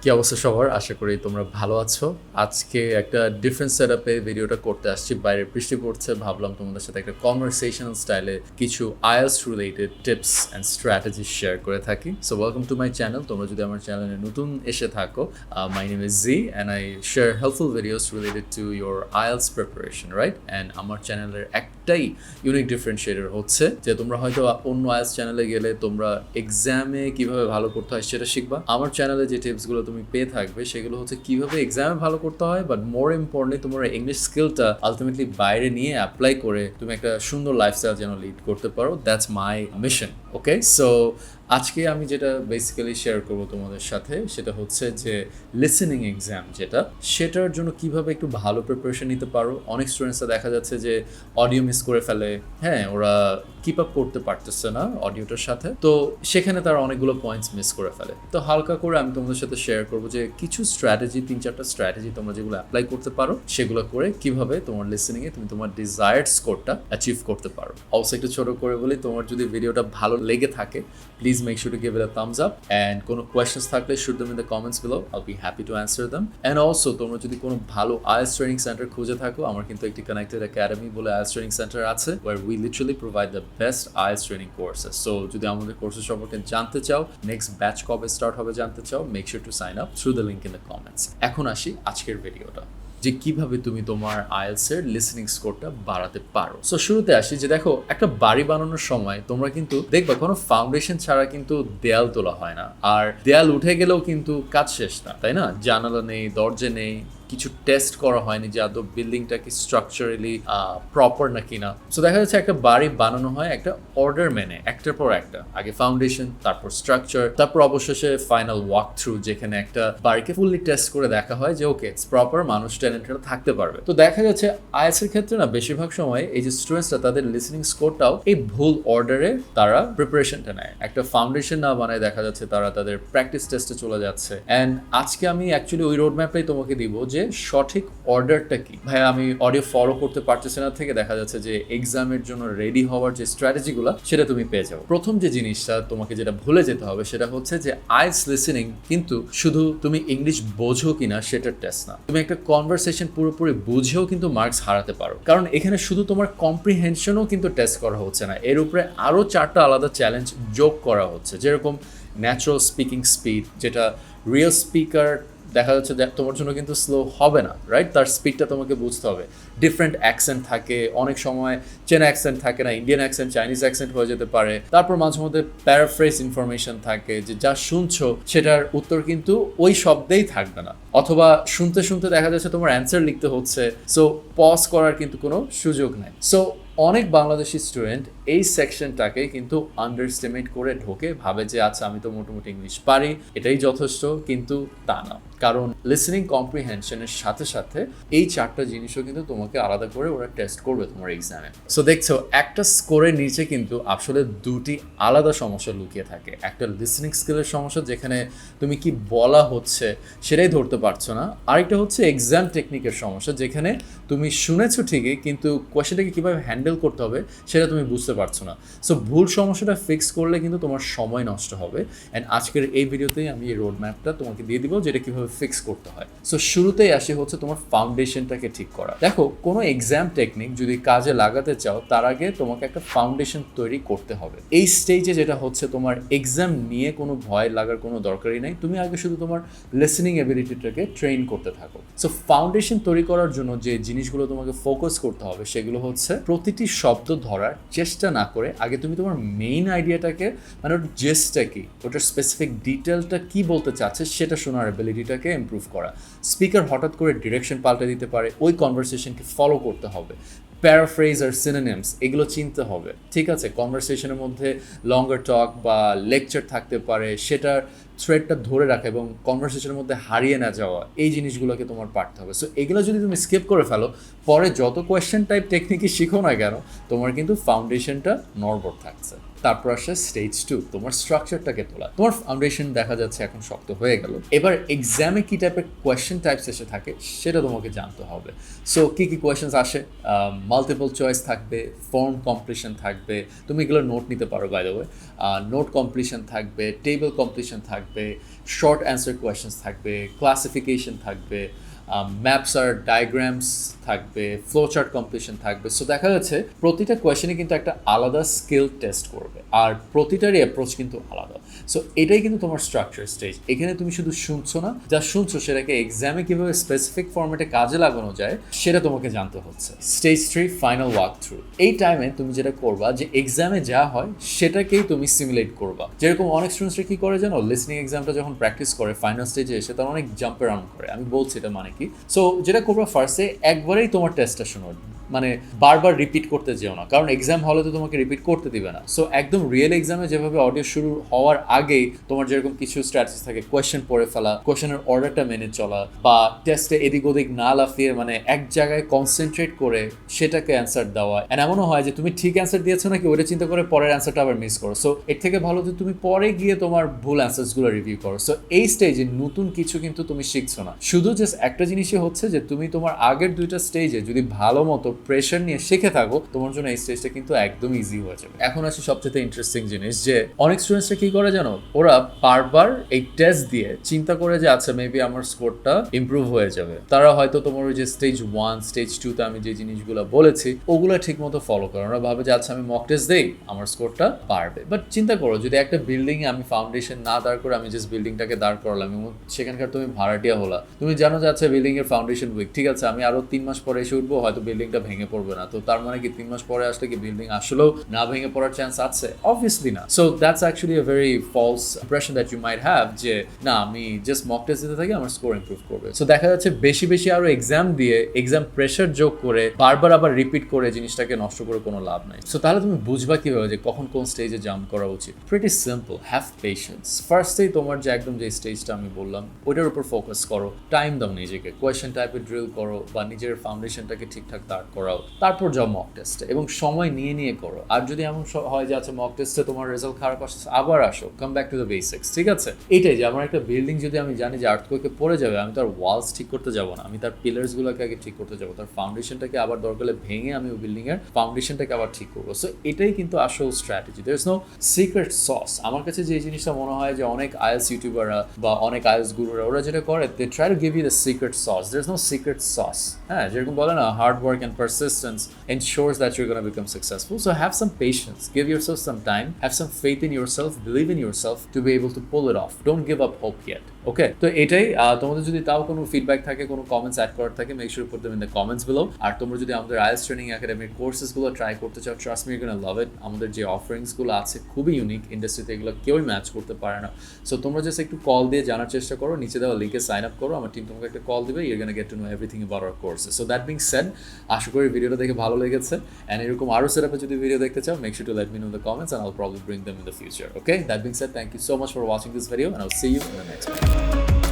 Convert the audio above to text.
কি অবস্থা সবার? আশা করি তোমরা ভালো আছো। আজকে একটা ডিফারেন্ট সেটআপে ভিডিওটা করতে আসছি। বাইরে বৃষ্টি পড়ছে। ভাবলাম তোমাদের সাথে একটা কনভারসেশনাল স্টাইলে কিছু IELTS related tips and strategy share করে থাকি। So welcome to my channel. তোমরা যদি আমার চ্যানেলে নতুন এসে থাকো, my name is G and I share helpful videos related to your IELTS preparation, right? And আমার চ্যানেলের একটাই ইউনিক ডিফারেন্সিয়েটর হচ্ছে যে তোমরা হয়তো অন্য IELTS চ্যানেলে গেলে তোমরা এক্সামে কিভাবে ভালো করতে হয় সেটা শিখবা। আমার চ্যানেলে যে টিপসগুলো তুমি পেয়ে থাকবে সেগুলো হচ্ছে কিভাবে এক্সামে ভালো করতে হয়, বাট মোর ইম্পর্টেন্টলি তোমার ইংলিশ স্কিলটা আলটিমেটলি বাইরে নিয়ে অ্যাপ্লাই করে তুমি একটা সুন্দর লাইফস্টাইল যেন লিড করতে পারো। That's my mission. Okay, so আজকে আমি যেটা বেসিক্যালি শেয়ার করবো তোমাদের সাথে সেটা হচ্ছে যে লিসেনিং এক্সাম সেটার জন্য কিভাবে একটু ভালো প্রিপারেশন নিতে পারো। অনেক স্টুডেন্টসরা দেখা যাচ্ছে যে অডিও মিস করে ফেলে, হ্যাঁ, ওরা কিপ আপ করতে পারতেছে না অডিওটার সাথে, তো সেখানে তারা অনেকগুলো পয়েন্টস মিস করে ফেলে। তো হালকা করে আমি তোমাদের সাথে শেয়ার করবো যে কিছু স্ট্র্যাটেজি, 3-4টা স্ট্র্যাটেজি তোমরা যেগুলো অ্যাপ্লাই করতে পারো সেগুলো করে কিভাবে তোমার লিসেনিংয়ে তুমি তোমার ডিজায়ার্ড স্কোরটা অ্যাচিভ করতে পারো। অবশ্যই একটু ছোটো করে বলি, তোমার যদি ভিডিওটা ভালো লেগে থাকে please make sure to give it a thumbs up, and কোনো questions থাকলে shoot them in the comments below. I'll be happy to answer them. And also তোমরা যদি কোনো ভালো IELTS training center খুঁজে থাকো, আমার কিন্তু একটি connected academy বলে IELTS training center আছে where we literally provide the best IELTS training courses. So যদি আমাদের কোর্সের সম্পর্কে জানতে চাও, next batch কবে স্টার্ট হবে জানতে চাও, make sure to sign up through the link in the comments. এখন আসি আজকের ভিডিওটা যে কিভাবে তুমি তোমার IELTS এর লিসেনিং স্কোরটা বাড়াতে পারো। সো শুরুতে আসি যে দেখো, একটা বাড়ি বানানোর সময় তোমরা কিন্তু দেখবা কোনো ফাউন্ডেশন ছাড়া কিন্তু দেয়াল তোলা হয় না, আর দেয়াল উঠে গেলেও কিন্তু কাজ শেষ না, তাই না? জানালা নেই, দরজা নেই, কিছু টেস্ট করা হয়নি যে আদৌ বিল্ডিংটা কি স্ট্রাকচারালি প্রপার না কিনা। সো দেখা যাচ্ছে একটা বাড়ি বানানো হয় একটা অর্ডার মেনে, একটার পর একটা, আগে ফাউন্ডেশন, তারপর স্ট্রাকচার, তারপর অবশেষে ফাইনাল ওয়াক থ্রু, যেখানে একটা বাড়িকে ফুললি টেস্ট করে দেখা হয় যে ওকে ইটস প্রপার, মানুষ ট্যালেন্টেড থাকতে পারবে। তো দেখা যাচ্ছে IELTS এর ক্ষেত্রে না বেশিরভাগ সময় এই যে স্টুডেন্টসরা তাদের লিসেনিং স্কোরটাও এই ভুল অর্ডারে তারা প্রিপারেশনটা নেয়, একটা ফাউন্ডেশন না বানায় দেখা যাচ্ছে তারা তাদের প্র্যাকটিস টেস্টে চলে যাচ্ছে। অ্যান্ড আজকে আমি অ্যাকচুয়ালি ওই রোড ম্যাপটাই তোমাকে দিব যে সঠিক অর্ডারটা কি। ভাই আমি অডিও ফলো করতে পারতেছি না থেকে দেখা যাচ্ছে যে এক্সামের জন্য রেডি হওয়ার যে স্ট্র্যাটেজিগুলো সেটা তুমি পেয়ে যাও। প্রথম যে জিনিসটা তোমাকে যেটা ভুলে যেতে হবে সেটা হচ্ছে যে IELTS লিসেনিং কিন্তু শুধু তুমি ইংলিশ বোঝো কিনা সেটার টেস্ট না, তুমি একটা কনভারসেশন পুরোপুরি বুঝেও কিন্তু মার্কস হারাতে পারো। কারণ এখানে শুধু তোমার কম্প্রিহেনশনও কিন্তু টেস্ট করা হচ্ছে না, এর উপরে আরও 4টা আলাদা চ্যালেঞ্জ যোগ করা হচ্ছে, যেরকম ন্যাচারাল স্পিকিং স্পিড, যেটা রিয়েল স্পিকার দেখা যাচ্ছে তোমার জন্য কিন্তু স্লো হবে না, রাইট? তার স্পিডটা তোমাকে বুঝতে হবে। ডিফারেন্ট অ্যাকসেন্ট থাকে, অনেক সময় চেনা অ্যাকসেন্ট থাকে না, ইন্ডিয়ান অ্যাকসেন্ট চাইনিজ অ্যাকসেন্ট হয়ে যেতে পারে। তারপর মাঝে মধ্যে প্যারাফ্রেজ ইনফরমেশন থাকে, যে যা শুনছো সেটার উত্তর কিন্তু ওই শব্দেই থাকবে না, অথবা শুনতে শুনতে দেখা যাচ্ছে তোমার অ্যান্সার লিখতে হচ্ছে, সো পজ করার কিন্তু কোনো সুযোগ নেই। সো অনেক বাংলাদেশি স্টুডেন্ট এই সেকশনটাকে কিন্তু আন্ডারস্টিমেট করে ঢোকে, ভাবে যে আচ্ছা আমি তো মোটামুটি ইংলিশ পারি, এটাই যথেষ্ট, কিন্তু তা না। কারণ লিসেনিং কম্প্রিহেনশনের সাথে সাথে এই 4টা জিনিসও কিন্তু তোমাকে আলাদা করে ওরা টেস্ট করবে তোমার এক্সামে। সো দেখছো একটা স্কোরের নিচে কিন্তু আসলে 2টি আলাদা সমস্যা লুকিয়ে থাকে। একটা লিসেনিং স্কিলের সমস্যা, যেখানে তুমি কি বলা হচ্ছে সেটাই ধরতে পারছো না। আরেকটা হচ্ছে এক্সাম টেকনিকের সমস্যা, যেখানে তুমি শুনেছো ঠিকই কিন্তু কোয়েশ্চেনটাকে কীভাবে হ্যান্ডেল করতে হবে সেটা তুমি বুঝতে পারছো না। সো ভুল সমস্যাটা ফিক্স করলে কিন্তু তোমার সময় নষ্ট হবে। অ্যান্ড আজকের এই ভিডিওতেই আমি এই রোড ম্যাপটা তোমাকে দিয়ে দিব যেটা কীভাবে ফিক্স করতে হয়। সো শুরুতেই আসি হচ্ছে তোমার ফাউন্ডেশনটাকে ঠিক করা। দেখো, কোনো এক্সাম টেকনিক যদি কাজে লাগাতে চাও তার আগে তোমাকে একটা ফাউন্ডেশন তৈরি করতে হবে। এই স্টেজে যেটা হচ্ছে, তোমার এক্সাম নিয়ে কোনো ভয় লাগার কোনো দরকারই নেই, তুমি আগে শুধু তোমার লিসেনিং এবিলিটিটাকে ট্রেন করতে থাকো। সো ফাউন্ডেশন তৈরি করার জন্য যে জিনিসগুলো তোমাকে ফোকাস করতে হবে সেগুলো হচ্ছে প্রতিটি শব্দ ধরার চেষ্টা না করে আগে তুমি তোমার মেইন আইডিয়াটাকে, মানে ওর জেসটা কি, ওটার স্পেসিফিক ডিটেলটা কি বলতে চাচ্ছে সেটা শোনার অ্যাবিলিটিটাকে ইমপ্রুভ করা। স্পিকার হঠাৎ করে ডিরেকশন পাল্টে দিতে পারে, ওই কনভারসেশনকে ফলো করতে হবে। প্যারাফ্রেজ আর সিনোনিমস এগুলো চিনতে হবে, ঠিক আছে? কনভারসেশনের মধ্যে লঙ্গার টক বা লেকচার থাকতে পারে, সেটার থ্রেডটা ধরে রাখা এবং কনভারসেশনের মধ্যে হারিয়ে না যাওয়া, এই জিনিসগুলোকে তোমার পারতে হবে। সো এগুলো যদি তুমি স্কিপ করে ফেলো, পরে যত কোয়েশ্চেন টাইপ টেকনিকই শিখো না কেন, তোমার কিন্তু ফাউন্ডেশনটা নড়বড় থাকছে। তারপর আসে স্টেজ 2, তোমার স্ট্রাকচারটাকে তোলা। তোমার ফাউন্ডেশন দেখা যাচ্ছে এখন শক্ত হয়ে গেল, এবার এক্সামে কি টাইপের কোয়েশ্চেন টাইপস এসে থাকে সেটা তোমাকে জানতে হবে। সো কি কি কোয়েশ্চেন্স আসে, মাল্টিপল চয়েস থাকবে, ফর্ম কমপ্লিশন থাকবে, তুমি এগুলো নোট নিতে পারো by the way, note completion থাকবে, টেবিল কমপ্লিশন থাকবে, শর্ট অ্যান্সার কোয়েশ্চেন্স থাকবে, ক্লাসিফিকেশন থাকবে, ম্যাপস আর ডায়াগ্রামস থাকবে, ফ্লো চার্ট কমপ্লিশন থাকবে। সো দেখা যাচ্ছে প্রতিটা কোয়েশ্চেনে কিন্তু একটা আলাদা স্কিল টেস্ট করবে, আর প্রতিটারই অ্যাপ্রোচ কিন্তু আলাদা। সো এটাই কিন্তু তোমার স্ট্রাকচার স্টেজ। এখানে তুমি শুধু শুনছো না, যা শুনছো সেটাকে এক্সামে কীভাবে স্পেসিফিক ফর্মেটে কাজে লাগানো যায় সেটা তোমাকে জানতে হচ্ছে। Stage 3 final walk through. এই টাইমে তুমি যেটা করবা যে এক্সামে যা হয় সেটাকেই তুমি সিমুলেট করবা। যেরকম অনেক স্টুডেন্টসরা কী করে জানো, লিসনিং এক্সামটা যখন প্র্যাকটিস করে ফাইনাল স্টেজে এসে তারা অনেক জাম্প অ্যারাউন্ড করে। আমি বলছি এটা মানে কি। সো যেটা করবা ফার্স্টে একবারেই তোমার টেস্টটা শোনো, মানে বারবার রিপিট করতে যেও না, কারণ এক্সাম হলে তো তোমাকে রিপিট করতে দিবে না। সো একদম রিয়েল এক্সামে যেভাবে অডিও শুরু হওয়ার আগেই তোমার যেরকম কিছু স্ট্র্যাটেজি থাকে, কোয়েশ্চেন পড়ে ফেলা, কোয়েশ্চেনের অর্ডারটা মেনে চলা, বা টেস্টে এদিক ওদিক না লাফিয়ে মানে এক জায়গায় কনসেন্ট্রেট করে সেটাকে অ্যান্সার দেওয়া। অ্যান্ড এমনও হয় যে তুমি ঠিক অ্যান্সার দিয়েছো নাকি ওইটা চিন্তা করে পরের অ্যান্সারটা আবার মিস করো। সো এর থেকে ভালো যে তুমি পরে গিয়ে তোমার ভুল অ্যান্সার্সগুলো রিভিউ করো। সো এই স্টেজে নতুন কিছু কিন্তু তুমি শিখছো না, শুধু জাস্ট একটা জিনিসই হচ্ছে যে তুমি তোমার আগের দুইটা স্টেজে যদি ভালো মতো প্রেশার নিয়ে শিখে থাকো, তোমার জন্য এই স্টেজটা কিন্তু একদম ইজি হয়ে যাবে। এখন আসি সবচেয়ে ইন্টারেস্টিং জিনিস, যে অনেক স্টুডেন্টসরা কি করে জানো, ওরা বারবার এই টেস্ট দিয়ে চিন্তা করে যে আচ্ছা মেবি আমার স্কোরটা ইমপ্রুভ হয়ে যাবে। তারা হয়তো তোমার ওই যে স্টেজ 1 স্টেজ 2তে আমি যে জিনিসগুলো বলেছি ওগুলো ঠিক মতো ফলো করে, ওরা ভাবে যে আচ্ছা আমি মক টেস্ট দেই আমার স্কোরটা বাড়বে। বাট চিন্তা করো যদি একটা বিল্ডিংয়ে আমি ফাউন্ডেশন না দাঁড় করে আমি জাস্ট বিল্ডিংটাকে দাঁড় করালাম এবং সেখানকার তুমি ভাড়াটিয়া হলা, তুমি জানো যে আচ্ছা বিল্ডিং এর ফাউন্ডেশন উইক, ঠিক আছে আমি আরো 3 মাস পরে এসে উঠবো, হয়তো বিল্ডিংটা ভেঙে পড়বে না। তো তার মানে কি 3 মাস পরে আসলে কি বিল্ডিং আসলেও না ভেঙে পড়ার চান্স আছে? অবভিয়াসলি না। So that's actually a very false impression that you might have, যে না আমি জাস্ট মক টেস্ট দিতে থাকি আমার স্কোর ইমপ্রুভ করবে। সো দেখা যাচ্ছে বেশি বেশি আরো এক্সাম দিয়ে এক্সাম প্রেশার যোগ করে বারবার আবার রিপিট করে জিনিসটাকে নষ্ট করে কোনো লাভ নাই। সো তাহলে তুমি বুঝবা কিভাবে যে কখন কোন স্টেজে জাম্প করা উচিত? Pretty simple, have patience. ফার্স্টেই তোমার যে একদম যে স্টেজটা আমি বললাম ওইটার উপর ফোকাস করো, টাইম দাও নিজেকে, কোয়েশ্চেন টাইপে ড্রিল করো বা নিজের ফাউন্ডেশনটাকে ঠিকঠাক দাঁড় করাও, তারপর যাও মক টেস্টে এবং সময় নিয়ে নিয়ে করো। আর যদি এমন হয় যে আচ্ছা মক টেস্টে তোমার রেজাল্ট খারাপ আসছে, আবার আসো, come back to the basics. ঠিক আছে, এইটাই যে আমার একটা বিল্ডিং যদি আমি জানি যে আর্থকোয়েকে পড়ে যাবে, আমি তার ওয়ালস ঠিক করতে যাবো না, আমি তার পিলার্সগুলোকে আগে ঠিক করতে যাবো, তার ফাউন্ডেশনটাকে আবার দরকার হলে ভেঙে আমি ওই বিল্ডিংয়ের ফাউন্ডেশনটাকে আবার ঠিক করবো। সো এটাই কিন্তু আসল strategy, there is no secret sauce. আমার কাছে যে জিনিসটা মনে হয় যে অনেক আইএলস ইউটিউবাররা বা অনেক আইএলস গুরুরা ওরা যেটা করে, they try to give you the secret sauce. There is no secret sauce. হ্যাঁ, যেরকম বলে না, hard work and persistence ensures that you're going to become successful. So have some patience, give yourself some time, have some faith in yourself, believe in yourself to be able to pull it off. Don't give up hope yet. ওকে, তো এটাই। তোমাদের যদি তাও কোনো feedback থাকে, কোনো comments add করার থাকে, make sure put them in the comments below. আর তোমরা যদি আমাদের আইএলটিএস ট্রেনিং একাডেমির কোর্সেসগুলো ট্রাই করতে চাও, ট্রাস্ট মি ইউ গোনা লাভ ইট। আমাদের যে অফারিংসগুলো আছে খুবই ইউনিক, ইন্ডাস্ট্রিতে এগুলো কেউই ম্যাচ করতে পারে না। সো তোমরা জাস্ট একটু কল দিয়ে জানার চেষ্টা করো, নিচে দেওয়া লিঙ্কে সাইন আপ করো, আমার টিম তোমাকে একটা কল দিবে, your gonna get to know everything about our courses. So that being said, আশা করি ভিডিওটা দেখে ভালো লেগেছে। অ্যান্ড এরকম আরও সেটআপে যদি ভিডিও দেখতে চাও, make sure to let me know in the comments and I'll probably bring them in the future. Okay, that being said, thank you so much for watching this video and I'll see you in the next video.